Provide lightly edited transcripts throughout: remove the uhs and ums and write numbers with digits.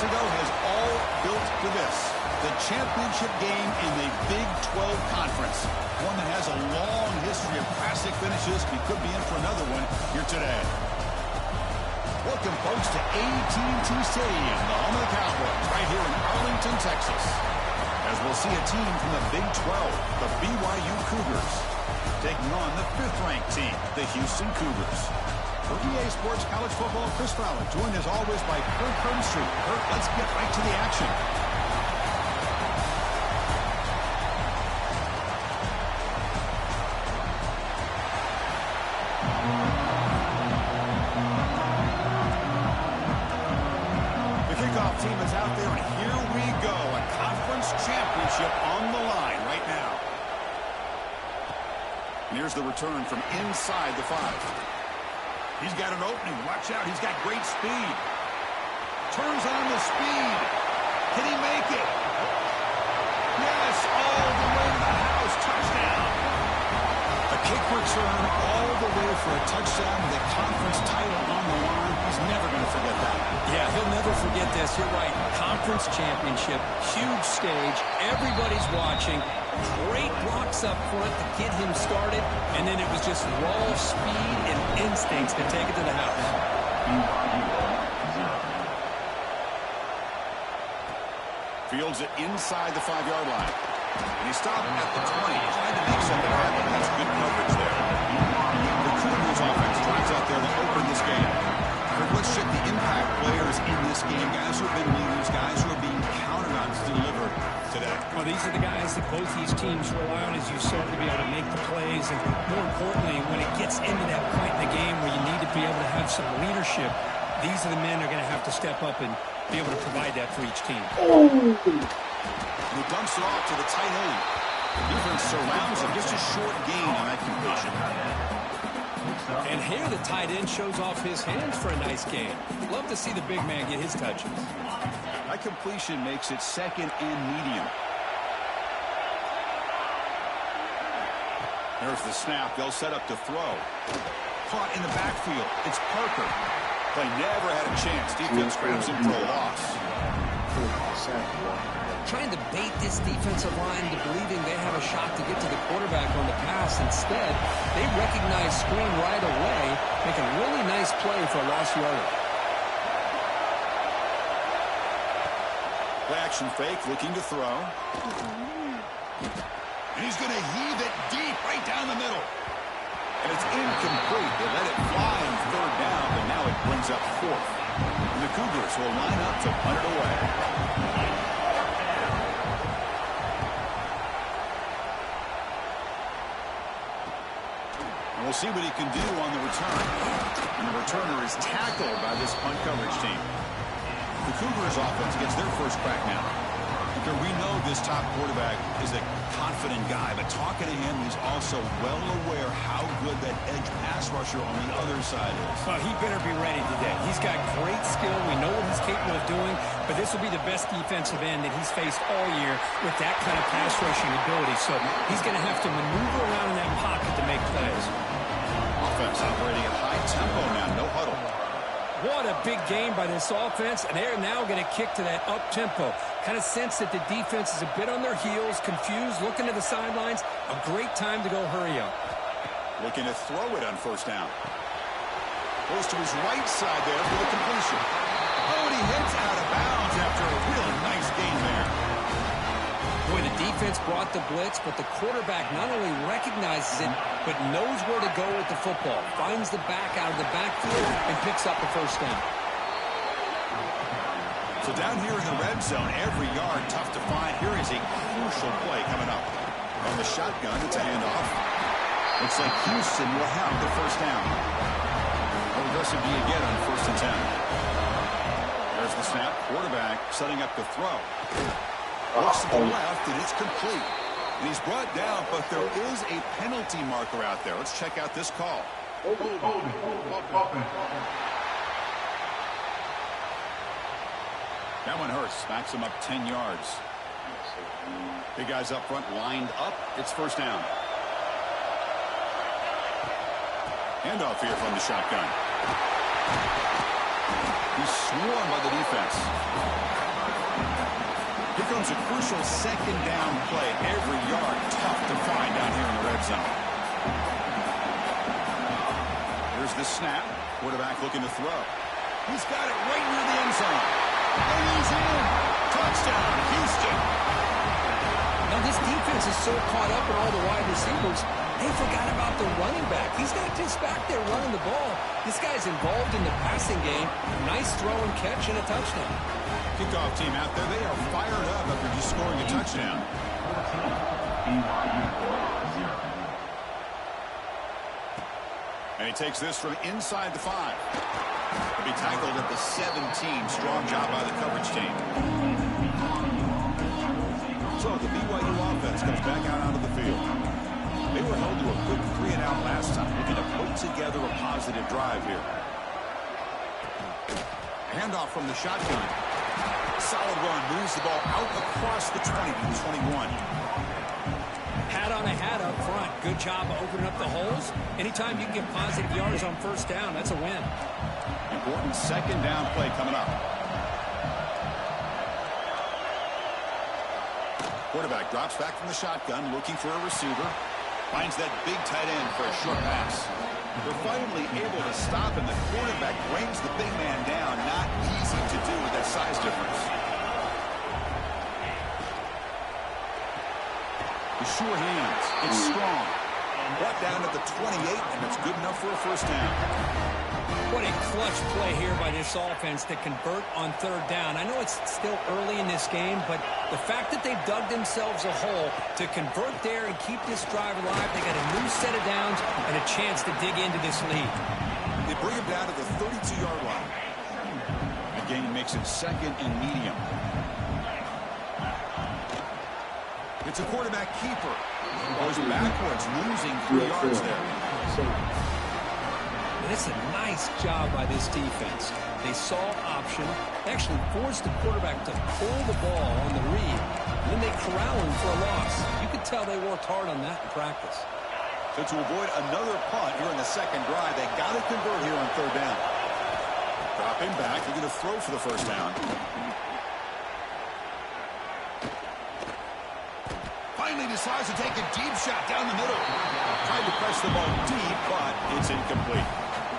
Ago has all built to this, the championship game in the Big 12 Conference, one that has a long history of classic finishes. We could be in for another one here today. Welcome, folks, to AT&T Stadium, the home of the Cowboys, right here in Arlington, Texas, as we'll see a team from the Big 12, the BYU Cougars, taking on the 5th-ranked team, the Houston Cougars. For EA Sports College Football, Chris Fowler, joined as always by Kirk Herbstreit. Kirk, let's get right to the action. The kickoff team is out there, and here we go. A conference championship on the line right now. And here's the return from inside the 5. He's got an opening. Watch out. He's got great speed. Turns on the speed. Can he make it? Yes, all the way to the house. Touchdown. A kick return all the way for a touchdown with a conference title on the line. He's never going to forget that. Yeah, he'll never forget this. You're right. Conference championship, huge stage. Everybody's watching. Great blocks up front to get him started, and then it was just raw speed and instincts to take it to the house. Fields it inside the 5-yard line. And he stopped at the 20. He's trying to make something happen. That's good coverage there. The Cougars offense drives out there to open this game. Let's check the impact players in this game. Guys who have been leaders, guys who are being counted on to deliver today. Well, these are the guys that both these teams rely on, as you said, to be able to make the plays. And more importantly, when it gets into that point in the game where you need to be able to have some leadership, these are the men that are going to have to step up and be able to provide that for each team. He dumps it off to the tight end. The defense surrounds him. Just a short gain on that completion. And here the tight end shows off his hands for a nice gain. Love to see the big man get his touches. That completion makes it second and medium. There's the snap. They'll set up to throw. Caught in the backfield. It's Parker. Play never had a chance. Defense grabs him for a loss. Trying to bait this defensive line into believing they have a shot to get to the quarterback on the pass. Instead, they recognize screen right away, make a really nice play for a lost yarder. Play action fake, looking to throw. And he's going to heave it deep right down the middle. And it's incomplete. They let it fly on third down, but now it brings up fourth. And the Cougars will line up to punt it away. And we'll see what he can do on the return. And the returner is tackled by this punt coverage team. The Cougars offense gets their first crack now. We know this top quarterback is a confident guy, but talking to him, he's also well aware how good that edge pass rusher on the other side is. Well, he better be ready today. He's got great skill. We know what he's capable of doing, but this will be the best defensive end that he's faced all year with that kind of pass rushing ability. So he's going to have to maneuver around in that pocket to make plays. Offense operating at high tempo now, no huddle. What a big game by this offense, and they're now going to kick to that up-tempo. Kind of sense that the defense is a bit on their heels, confused, looking to the sidelines. A great time to go hurry up. Looking to throw it on first down. Goes to his right side there for the completion. Oh, and he hits out of bounds after a real nice gain there. Boy, the defense brought the blitz, but the quarterback not only recognizes it, but knows where to go with the football. Finds the back out of the backfield and picks up the first down. So down here in the red zone, every yard tough to find. Here is a crucial play coming up. On the shotgun, it's a handoff. Looks like Houston will have the first down. How aggressive do you get on 1st and 10? There's the snap. Quarterback setting up the throw. Looks to the left, and it's complete. And he's brought down, but there is a penalty marker out there. Let's check out this call. That one hurts. Backs him up 10 yards. Big guys up front lined up. It's first down. Handoff here from the shotgun. He's swarmed by the defense. Here comes a crucial second down play. Every yard tough to find down here in the red zone. Here's the snap. Quarterback looking to throw. He's got it right near the end zone. And he's in. Touchdown, Houston. Now this defense is so caught up in all the wide receivers, they forgot about the running back. He's not just back there running the ball. This guy's involved in the passing game. Nice throw and catch and a touchdown. Kickoff team out there, they are fired up after just scoring a touchdown. And he takes this from inside the 5. He'll be tackled at the 17. Strong job by the coverage team. So the BYU offense comes back out onto the field. They were held to a quick 3-and-out last time, looking to put together a positive drive here. Handoff from the shotgun. Solid run, moves the ball out across the 20 to the 21. Hat on a hat up front. Good job of opening up the holes. Anytime you can get positive yards on first down, that's a win. Important second down play coming up. Quarterback drops back from the shotgun, looking for a receiver. Finds that big tight end for a short pass. They're finally able to stop, and the quarterback brings the big man down. Not easy to do with that size difference. The sure hands. It's strong. Brought down at the 28, and it's good enough for a first down. What a clutch play here by this offense to convert on third down. I know it's still early in this game, but the fact that they've dug themselves a hole to convert there and keep this drive alive, they got a new set of downs and a chance to dig into this lead. They bring him down to the 32-yard line. Again, he makes it second and medium. It's a quarterback keeper. Goes backwards, losing 3 yards there. It's a nice job by this defense. They saw option, actually forced the quarterback to pull the ball on the read, and then they corral him for a loss. You could tell they worked hard on that in practice. So to avoid another punt here in the second drive, they got to convert here on third down. Drop him back. They're going to throw for the first down. Finally decides to take a deep shot down the middle. Tried to press the ball deep, but it's incomplete.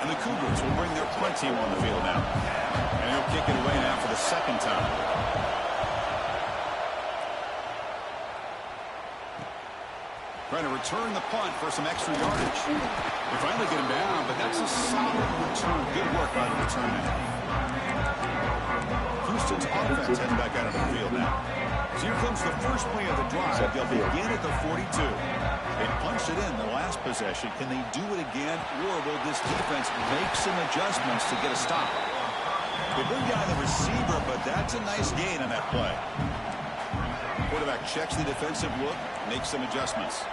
And the Cougars will bring their punt team on the field now. And he'll kick it away now for the second time. Trying to return the punt for some extra yardage. They finally get him down, but that's a solid return. Good work by the return man. Houston's offense heading back out of the field now. So here comes the first play of the drive. They'll begin at the 42. They punched it in the last possession. Can they do it again, or will this defense make some adjustments to get a stop? They bring down the receiver, but that's a nice gain on that play. Quarterback checks the defensive look, makes some adjustments.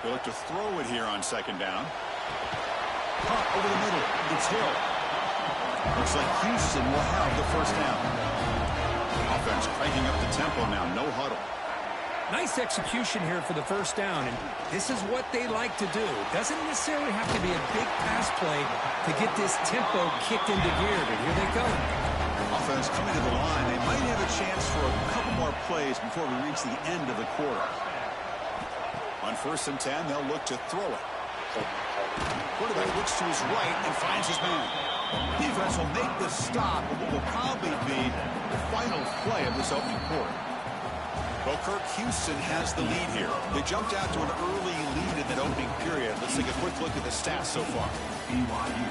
They look to throw it here on second down. Pop over the middle. It's Hill. Looks like Houston will have the first down. Offense cranking up the tempo now. No huddle. Nice execution here for the first down, and this is what they like to do. Doesn't necessarily have to be a big pass play to get this tempo kicked into gear, but here they go. Offense coming to the line. They might have a chance for a couple more plays before we reach the end of the quarter. On 1st and 10, they'll look to throw it. Quarterback looks to his right and finds his man. Defense will make the stop, but what will probably be the final play of this opening quarter. Well, Kirk, Houston has the lead here. They jumped out to an early lead in that opening period. Let's take a quick look at the stats so far. BYU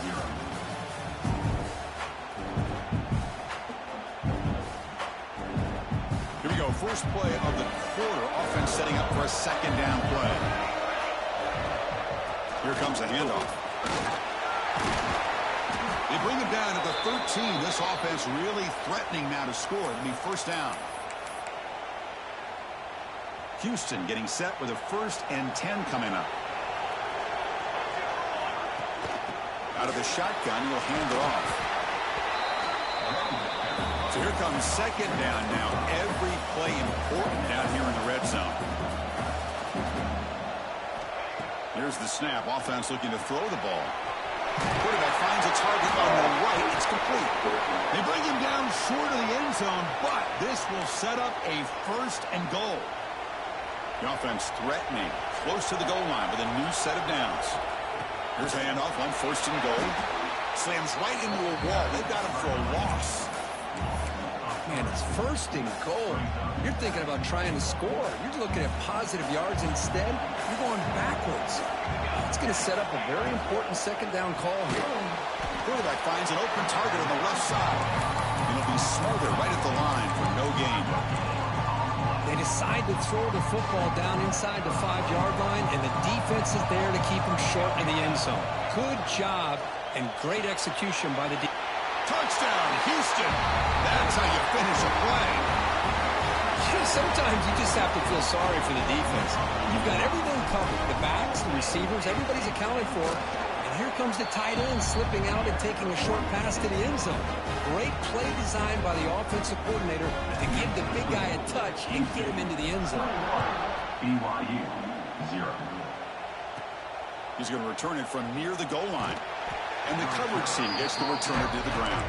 0. Here we go. First play of the quarter. Offense setting up for a second down play. Here comes the handoff. They bring it down at the 13. This offense really threatening now to score. It'll be first down. Houston getting set with a 1st and 10 coming up. Out of the shotgun, he'll hand it off. So here comes second down now. Every play important down here in the red zone. Here's the snap. Offense looking to throw the ball. Quarterback finds a target on the right. It's complete. They bring him down short of the end zone, but this will set up a 1st and goal. The offense threatening close to the goal line with a new set of downs. Here's a handoff on 1st and goal. Slams right into a wall. They've got him for a loss. Man, it's 1st and goal. You're thinking about trying to score. You're looking at positive yards instead. You're going backwards. It's going to set up a very important second down call here. Quarterback finds an open target on the left side. It'll be smothered right at the line for no gain. They decide to throw the football down inside the 5-yard line, and the defense is there to keep them short in the end zone. Good job and great execution by the defense. Touchdown, Houston. That's how you finish a play. Sometimes you just have to feel sorry for the defense. You've got everything covered. The backs, the receivers, everybody's accounted for. And here comes the tight end slipping out and taking a short pass to the end zone. Great play design by the offensive coordinator to give the big guy a touch and get him into the end zone. BYU 0. He's going to return it from near the goal line. And the coverage team gets the returner to the ground.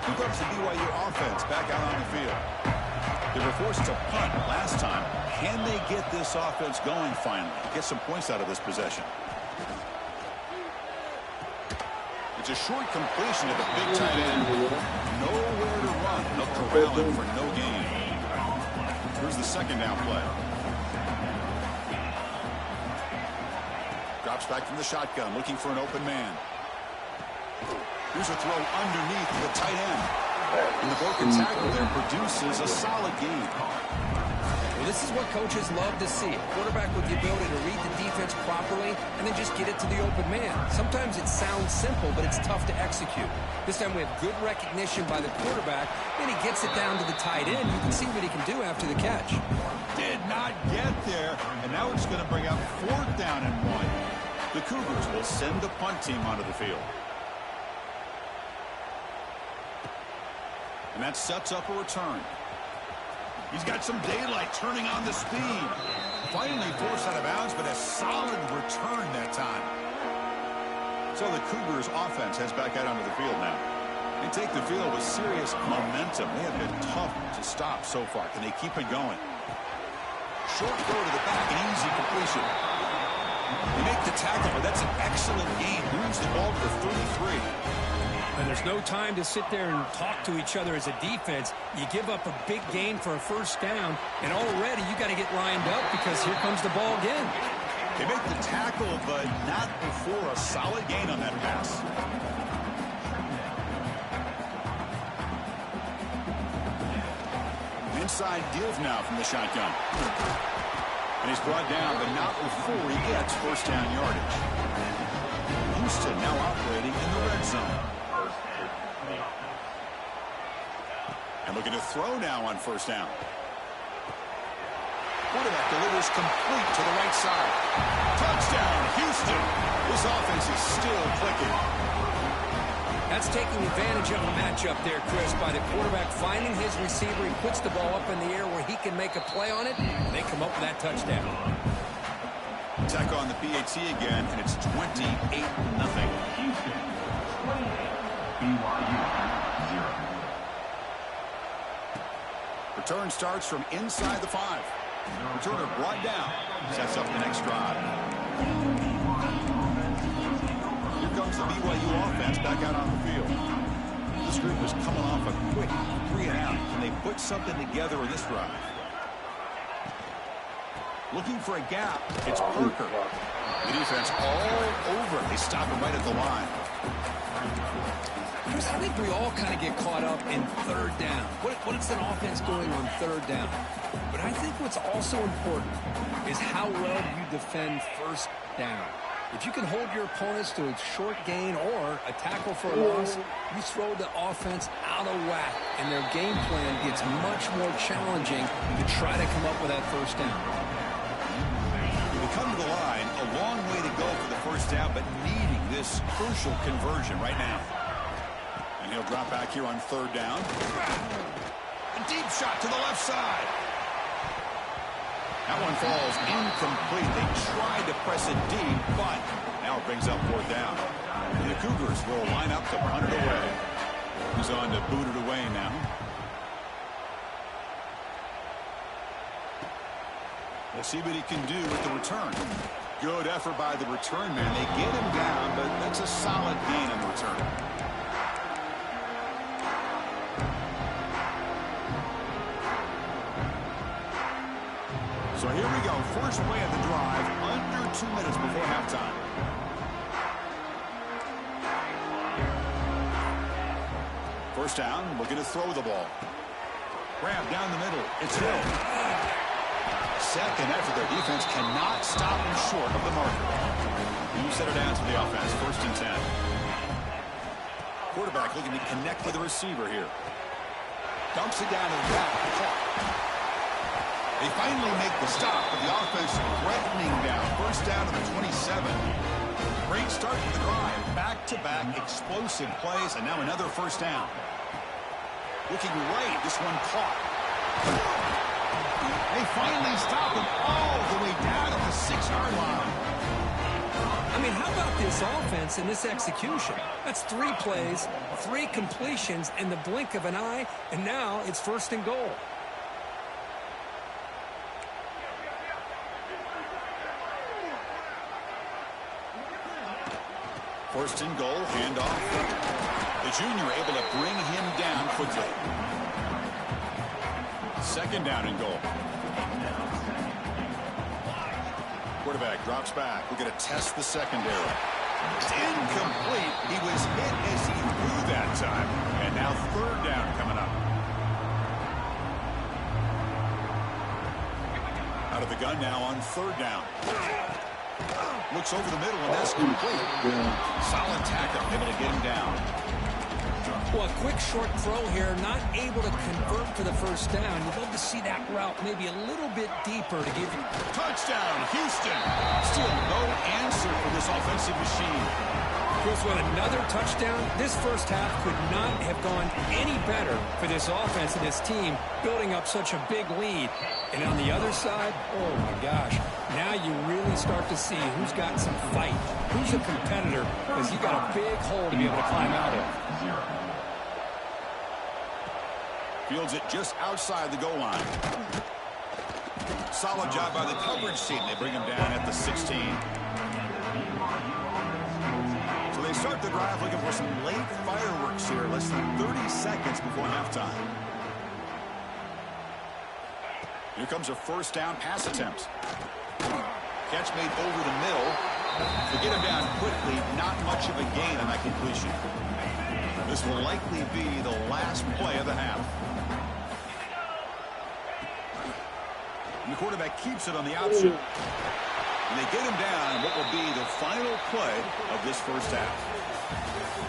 Here comes the BYU offense back out on the field. They were forced to punt last time. Can they get this offense going finally? Get some points out of this possession. It's a short completion to the big tight end. Nowhere to run. They'll corral him for no gain. Here's the second down play. Drops back from the shotgun, looking for an open man. Here's a throw underneath the tight end. And the broken tackle there produces a solid gain. Well, this is what coaches love to see. A quarterback with the ability to read the defense properly and then just get it to the open man. Sometimes it sounds simple, but it's tough to execute. This time we have good recognition by the quarterback. Then he gets it down to the tight end. You can see what he can do after the catch. Did not get there, and now it's going to bring up 4th down and 1. The Cougars will send the punt team onto the field. And that sets up a return. He's got some daylight turning on the speed. Finally forced out of bounds, but a solid return that time. So the Cougars offense heads back out onto the field now. They take the field with serious momentum. They have been tough to stop so far. Can they keep it going? Short throw to the back, an easy completion. They make the tackle, but that's an excellent gain. Moves the ball to the 33. And there's no time to sit there and talk to each other as a defense. You give up a big gain for a first down, and already you got to get lined up because here comes the ball again. They make the tackle, but not before a solid gain on that pass. Inside give now from the shotgun. And he's brought down, but not before he gets first down yardage. Houston now operating in the red zone. And looking to throw now on first down. Quarterback delivers complete to the right side. Touchdown, Houston. This offense is still clicking. That's taking advantage of a matchup there, Chris, by the quarterback finding his receiver. He puts the ball up in the air where he can make a play on it, and they come up with that touchdown. Tech on the PAT again, and it's 28-0. Houston, 28. BYU, 0. Return starts from inside the 5. Returner brought down. Sets up the next drive. Here comes the BYU offense back out on the field. This group was coming off a quick 3-and-out, and they put something together in this drive. Looking for a gap. It's Parker. The defense all over. They stop him right at the line. Chris, I think we all kind of get caught up in third down. What is an offense doing on third down? But I think what's also important is how well you defend first down. If you can hold your opponents to a short gain or a tackle for a loss, you throw the offense out of whack, and their game plan gets much more challenging to try to come up with that first down. They come to the line, a long way to go for the first down, but needing this crucial conversion right now. And he'll drop back here on third down. A deep shot to the left side. That one falls incomplete. They tried to press it deep, but now it brings up fourth down. And the Cougars will line up to punt it away. He's on to boot it away now. We'll see what he can do with the return. Good effort by the return man. They get him down, but that's a solid gain on the return. So here we go. First play of the drive, under 2 minutes before halftime. First down, looking to throw the ball. Grab down the middle. It's Hill. Second effort, their defense cannot stop him short of the marker. You set it down to the offense, first and 10. Quarterback looking to connect with the receiver here. Dumps it down to the back. They finally make the stop, but the offense threatening down. First down to the 27. Great start to the drive. Back-to-back explosive plays, and now another first down. Looking right, this one caught. They finally stop him all the way down at the 6-yard line. I mean, how about this offense and this execution? That's 3 plays, 3 completions in the blink of an eye, and now it's first and goal. First and goal, handoff. The junior able to bring him down quickly. Second down and goal. Quarterback drops back. We're going to test the secondary. It's incomplete. He was hit as he threw that time. And now third down coming up. Out of the gun now on third down. Looks over the middle, and that's complete. Solid tackle, able to get him down. Well, a quick short throw here, not able to convert for the first down. You'd love to see that route maybe a little bit deeper to give you. Touchdown, Houston. Still no answer for this offensive machine. Chris, with another touchdown, this first half could not have gone any better for this offense and this team, building up such a big lead. And on the other side, oh my gosh, now you really start to see who's got some fight, who's a competitor, because you got a big hole to be able to climb out of. Fields it just outside the goal line. Solid job by the coverage team. They bring him down at the 16. Well, they start the drive looking for some late fireworks here. Less than 30 seconds before halftime. Here comes a first down pass attempt. Catch made over the middle. To get him down quickly, not much of a gain on that completion. This will likely be the last play of the half. And the quarterback keeps it on the option. And they get him down what will be the final play of this first half.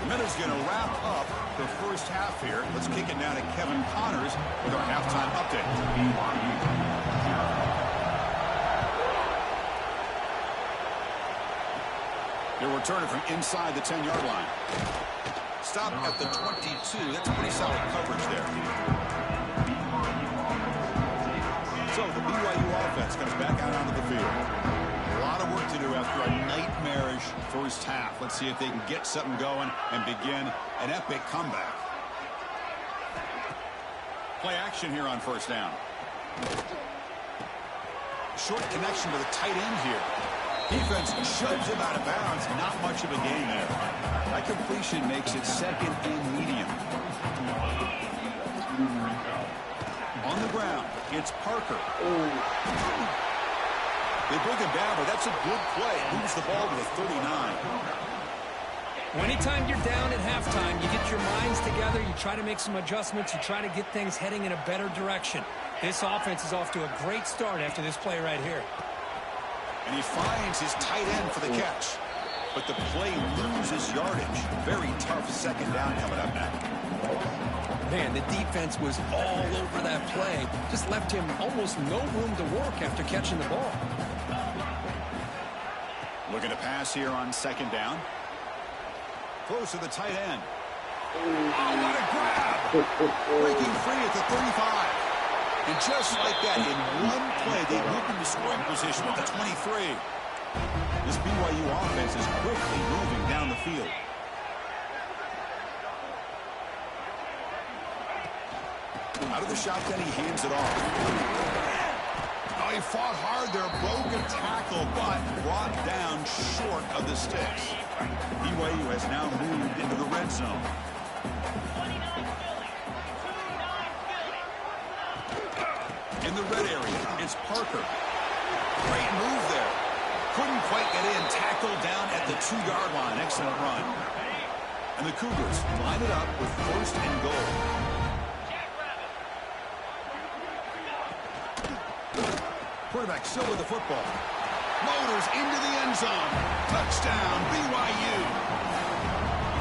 The Minutes going to wrap up the first half here. Let's kick it down to Kevin Connors with our halftime update. They'll return it from inside the 10-yard line. Stop at the 22. That's pretty solid coverage there. So the BYU offense comes back out onto the field. A lot of work to do after a nightmarish first half. Let's see if they can get something going and begin an epic comeback. Play action here on first down. Short connection to the tight end here. Defense shoves him out of bounds. Not much of a gain there. That completion makes it second and medium. On the ground, it's Parker. They bring him down, but that's a good play. Moves the ball to the 39. Anytime you're down at halftime, you get your minds together, you try to make some adjustments, you try to get things heading in a better direction. This offense is off to a great start after this play right here. And he finds his tight end for the catch. But the play loses yardage. Very tough second down coming up now. Man, the defense was all over that play. Just left him almost no room to work after catching the ball. Looking to pass here on second down. Close to the tight end. Oh, what a grab! Breaking free at the 35. And just like that, in one play, they moved into scoring position at the 23. This BYU offense is quickly moving down the field. Out of the shotgun, he hands it off. Oh, he fought hard there, broke a tackle, but brought down short of the sticks. BYU has now moved into the red zone. In the red area, it's Parker. Great move there. Couldn't quite get in. Tackled down at the 2-yard line. Excellent run. And the Cougars line it up with first and goal. Quarterback still with the football. Motors into the end zone. Touchdown, BYU.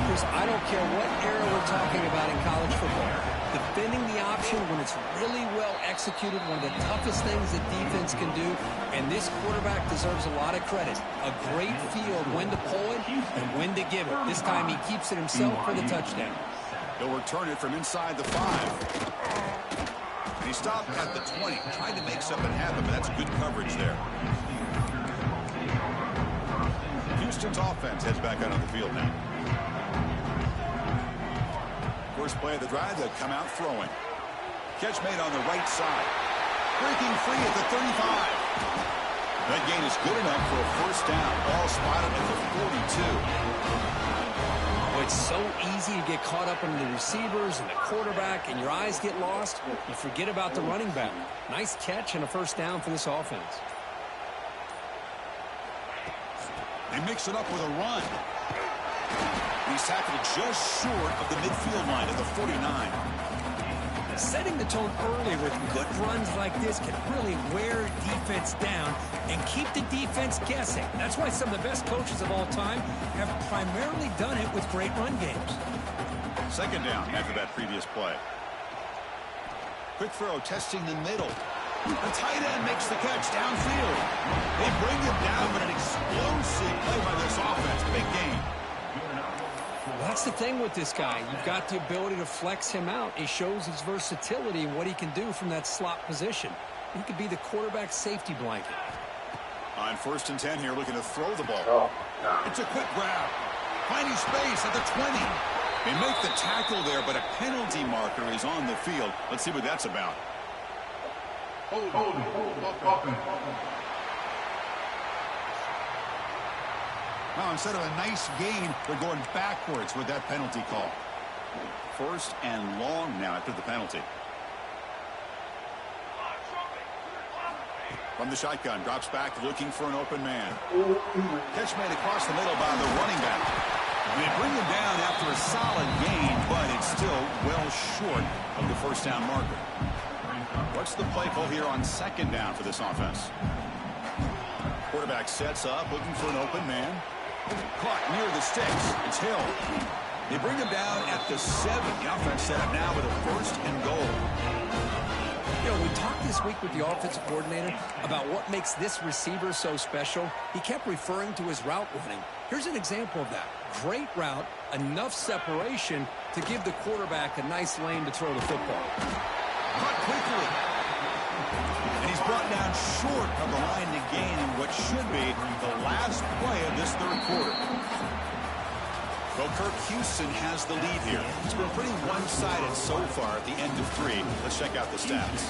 I don't care what era we're talking about in college football. Defending the option when it's really well executed, one of the toughest things that defense can do, and this quarterback deserves a lot of credit. A great field when to pull it and when to give it. This time he keeps it himself for the touchdown. They'll return it from inside the 5. And he stopped at the 20, trying to make something happen, but that's good coverage there. Houston's offense heads back out on the field now. First play of the drive, they'll come out throwing. Catch made on the right side. Breaking free at the 35. That gain is good enough for a first down. Ball spotted at the 42. It's so easy to get caught up in the receivers and the quarterback, and your eyes get lost. You forget about the running back. Nice catch and a first down for this offense. They mix it up with a run. He's tackled just short of the midfield line at the 49. Setting the tone early with good runs like this can really wear defense down and keep the defense guessing. That's why some of the best coaches of all time have primarily done it with great run games. Second down after that previous play. Quick throw testing the middle. The tight end makes the catch downfield. They bring him down, but an explosive play by this offense. Big game. Well, that's the thing with this guy. You've got the ability to flex him out. He shows his versatility and what he can do from that slot position. He could be the quarterback safety blanket. On first and 10 here, looking to throw the ball. It's a quick grab. Finding space at the 20. They make the tackle there, but a penalty marker is on the field. Let's see what that's about. Now, instead of a nice gain, they're going backwards with that penalty call. First and long now after the penalty. From the shotgun, drops back looking for an open man. Catch made across the middle by the running back. They bring him down after a solid gain, but it's still well short of the first down marker. What's the play call here on second down for this offense? Quarterback sets up, looking for an open man. Caught near the sticks. It's Hill. They bring him down at the 7. The offense set up now with a first and goal. You know, we talked this week with the offensive coordinator about what makes this receiver so special. He kept referring to his route running. Here's an example of that. Great route, enough separation to give the quarterback a nice lane to throw the football. Caught quickly. And he's brought down short of the line to gain in what should be the last play of this third quarter. Well, Kirk Houston has the lead here. It's been pretty one-sided so far at the end of 3. Let's check out the stats.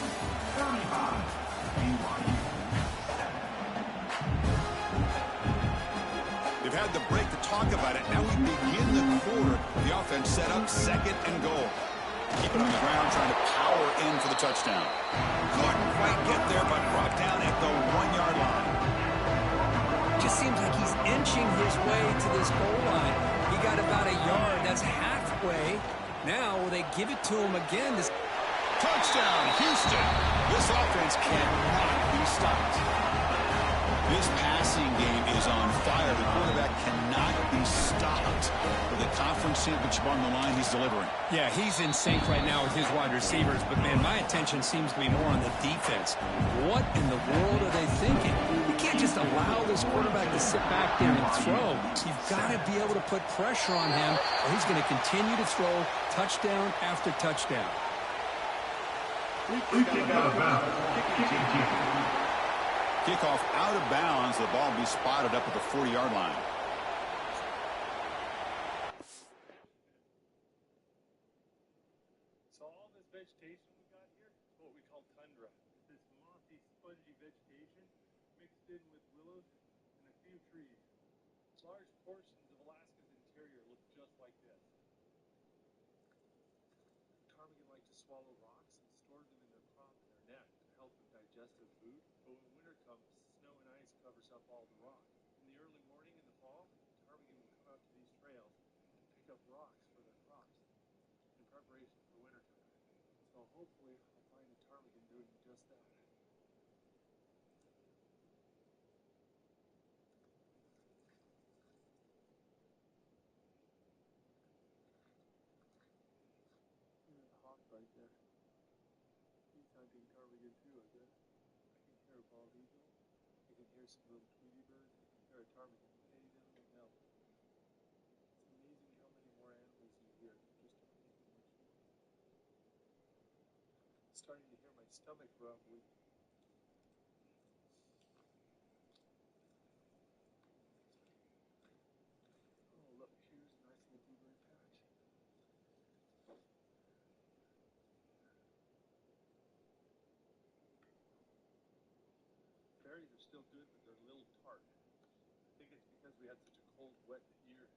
They've had the break to talk about it. Now we begin the quarter. The offense set up second and goal. Keep it on the ground, trying to power in for the touchdown. Couldn't quite get there, but brought down at the 1-yard line. Just seems like he's inching his way to this goal line. He got about a yard. That's halfway. Now, will they give it to him again? This touchdown, Houston. This offense cannot be stopped. This passing game is on fire. The quarterback cannot be stopped. With the conference championship on the line, he's delivering. Yeah, he's in sync right now with his wide receivers. But, man, my attention seems to be more on the defense. What in the world are they thinking? You can't just allow this quarterback to sit back there and throw. You've got to be able to put pressure on him, or he's going to continue to throw touchdown after touchdown. Kickoff out of bounds. The ball will be spotted up at the 40-yard line. So all this vegetation we got here is what we call tundra. This mossy, spongy vegetation mixed in with willows and a few trees. Large portions of Alaska's interior look just like this. Ptarmigan like to swallow rocks and store them in their crop and their neck to help them digest their food. But when winter comes, snow and ice covers up all the rock. In the early morning in the fall, ptarmigan will come out to these trails to pick up rocks for their crops in preparation for winter time. So hopefully I'll find a ptarmigan doing just that. There's a hawk right there. He's hunting ptarmigan too, I guess. I can hear a bald eagle. I can hear some little tweety birds. I can hear a ptarmigan way down the hill. It's amazing how many more animals you hear just hunting in the tree. Starting to hear my stomach rumbling. Oh, look, here's a nice little blueberry patch. Berries are still good, but they're a little tart. I think it's because we had such a cold, wet year.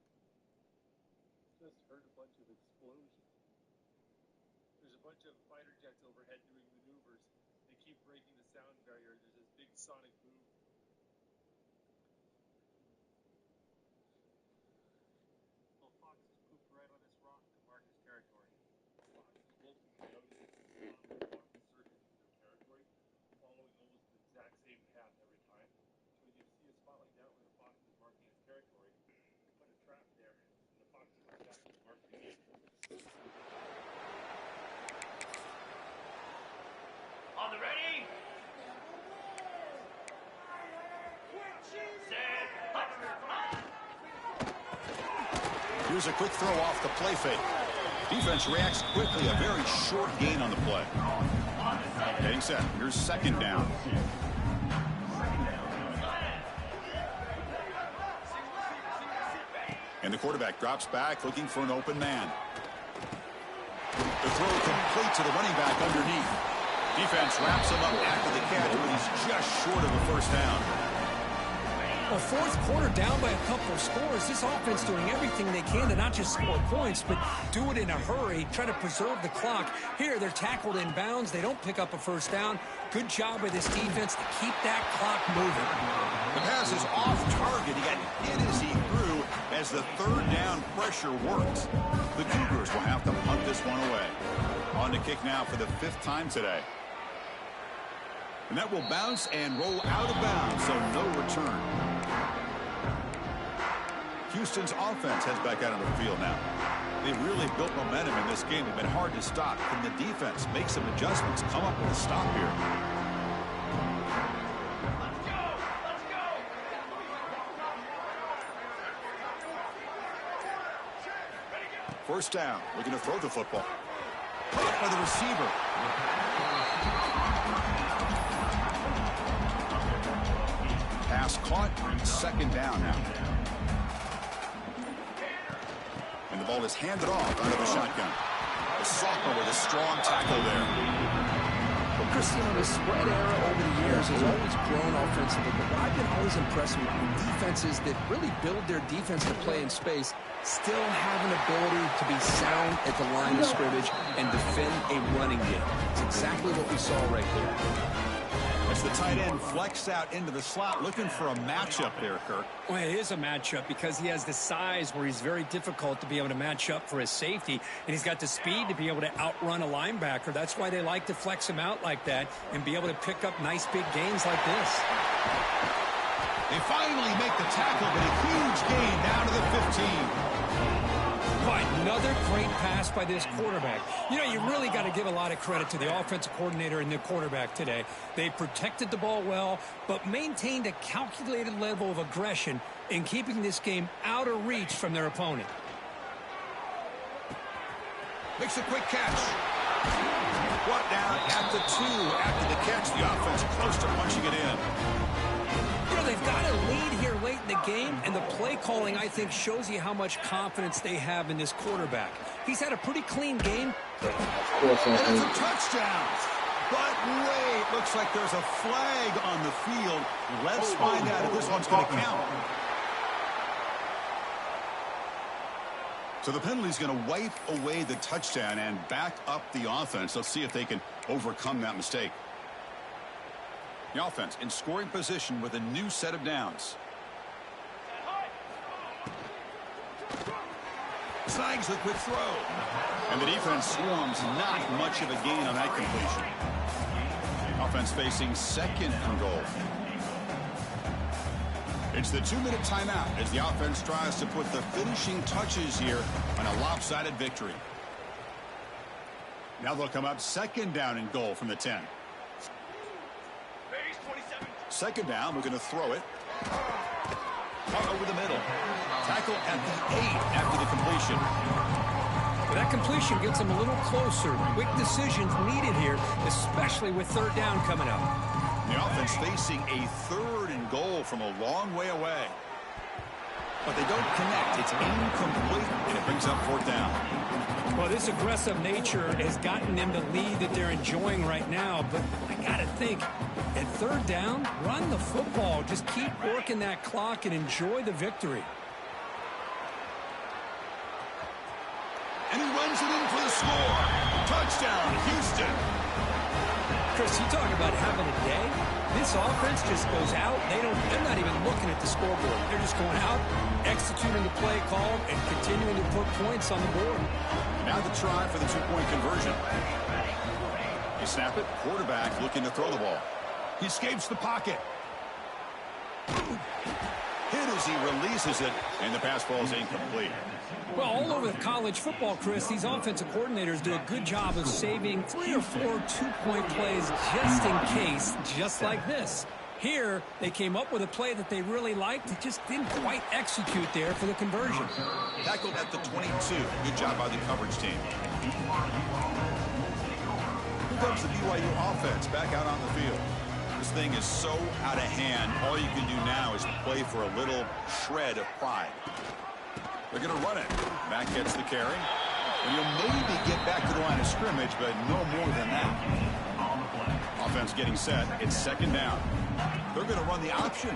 Just heard a bunch of explosions. There's a bunch of fighter jets overhead doing maneuvers. They keep breaking the sound barrier. There's this big sonic boom. Well, foxes pooped right on this rock to mark his territory. Foxes, wolves, and coyotes walk the circuit through their territory, following almost the exact same path every time. So when you see a spot like that where the fox is marking his territory, put a trap there, and the fox will exactly mark the game. On the ready? Set. Here's a quick throw off the play fake. Defense reacts quickly. A very short gain on the play. Getting set. Here's second down. And the quarterback drops back, looking for an open man. The throw complete to the running back underneath. Defense wraps him up after the catch, but he's just short of a first down. Well, fourth quarter down by a couple of scores. This offense doing everything they can to not just score points, but do it in a hurry, try to preserve the clock. Here, they're tackled in bounds. They don't pick up a first down. Good job by this defense to keep that clock moving. The pass is off target. He got hit as he threw as the third down pressure works. The Cougars will have to punt this one away. On to kick now for the 5th time today. And that will bounce and roll out of bounds, so no return. Houston's offense heads back out on the field now. They've really built momentum in this game. They've been hard to stop. Can the defense make some adjustments, come up with a stop here? Let's go! Let's go! First down. We're going to throw the football. Caught by the receiver. Pass caught. Second down now. And the ball is handed off out of the shotgun. The sophomore with a strong tackle there. Well, Christine, the spread era over the years has always grown offensively, but I've been always impressed with defenses that really build their defense to play in space, still have an ability to be sound at the line of scrimmage and defend a running game. It's exactly what we saw right there. As the tight end flexed out into the slot, looking for a matchup there, Kirk. Well, it is a matchup because he has the size where he's very difficult to be able to match up for his safety, and he's got the speed to be able to outrun a linebacker. That's why they like to flex him out like that and be able to pick up nice big gains like this. They finally make the tackle, but a huge gain down to the 15. Right, another great pass by this quarterback. You know, you really got to give a lot of credit to the offensive coordinator and the quarterback today. They protected the ball well, but maintained a calculated level of aggression in keeping this game out of reach from their opponent. Makes a quick catch. Brought down at the 2 after the catch. The offense close to punching it in. You know, they've got a lead here late in the game, and the play calling, I think, shows you how much confidence they have in this quarterback. He's had a pretty clean game. And it's a touchdown. But wait, looks like there's a flag on the field. Let's find out if this one's going to count. So the penalty's going to wipe away the touchdown and back up the offense. Let's see if they can overcome that mistake. The offense in scoring position with a new set of downs. Snags the quick throw. And the defense swarms, not much of a gain on that completion. Offense facing 2nd and goal. It's the 2-minute timeout as the offense tries to put the finishing touches here on a lopsided victory. Now they'll come up 2nd down and goal from the 10. 2nd down, we're going to throw it. Caught over the middle. Tackle at the 8 after the completion. Well, that completion gets them a little closer. Quick decisions needed here, especially with 3rd down coming up. The offense facing a 3rd and goal from a long way away. But they don't connect. It's incomplete, and it brings up 4th down. Well, this aggressive nature has gotten them the lead that they're enjoying right now. But I got to think, at 3rd down, run the football. Just keep working that clock and enjoy the victory. And he runs it in for the score. Touchdown, Houston. Chris, you talk about having a day. This offense just goes out. They're not even looking at the scoreboard. They're just going out, executing the play call, and continuing to put points on the board. Now the try for the 2-point conversion. They snap it. Quarterback looking to throw the ball. He escapes the pocket. Hit as he releases it, and the pass ball is incomplete. Well, all over college football, Chris, these offensive coordinators do a good job of saving 3 or 4 2-point plays just in case, just like this. Here, they came up with a play that they really liked. It just didn't quite execute there for the conversion. Tackled at the 22. Good job by the coverage team. Here comes the BYU offense back out on the field. This thing is so out of hand. All you can do now is play for a little shred of pride. They're going to run it. Back gets the carry. And you'll maybe get back to the line of scrimmage, but no more than that. Offense getting set. It's 2nd down. They're going to run the option.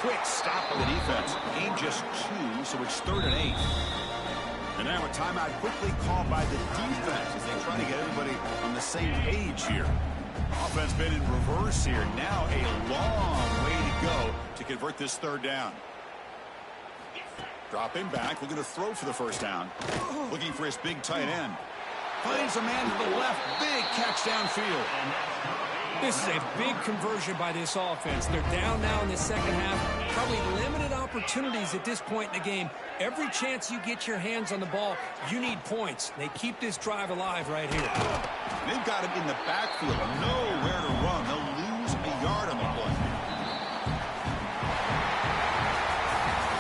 quick stop on the defense. Gain just 2, so it's 3rd and 8. And now a timeout quickly called by the defense as they try to get everybody on the same page here. Offense been in reverse here. Now a long way to go to convert this 3rd down. Dropping back, looking to throw for the 1st down. Looking for his big tight end. Finds a man to the left. Big catch downfield. This is a big conversion by this offense. They're down now in the second half. Probably limited opportunities at this point in the game. Every chance you get your hands on the ball, you need points. They keep this drive alive right here. They've got him in the backfield. Nowhere to run. They'll lose a yard on the play.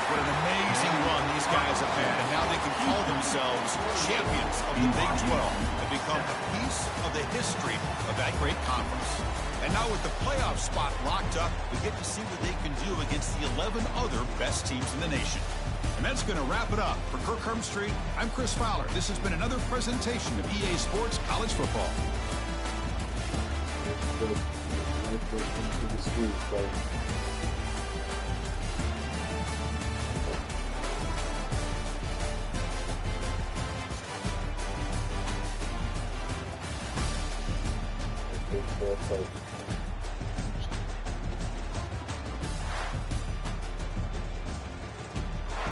What an amazing run these guys have had. And now they can call themselves champions of the Big 12 and become a piece of the history of that great conference. And now with the playoff spot locked up, we get to see what they can do against the 11 other best teams in the nation. And that's going to wrap it up. For Kirk Hermstreet, I'm Chris Fowler. This has been another presentation of EA Sports College Football. That's like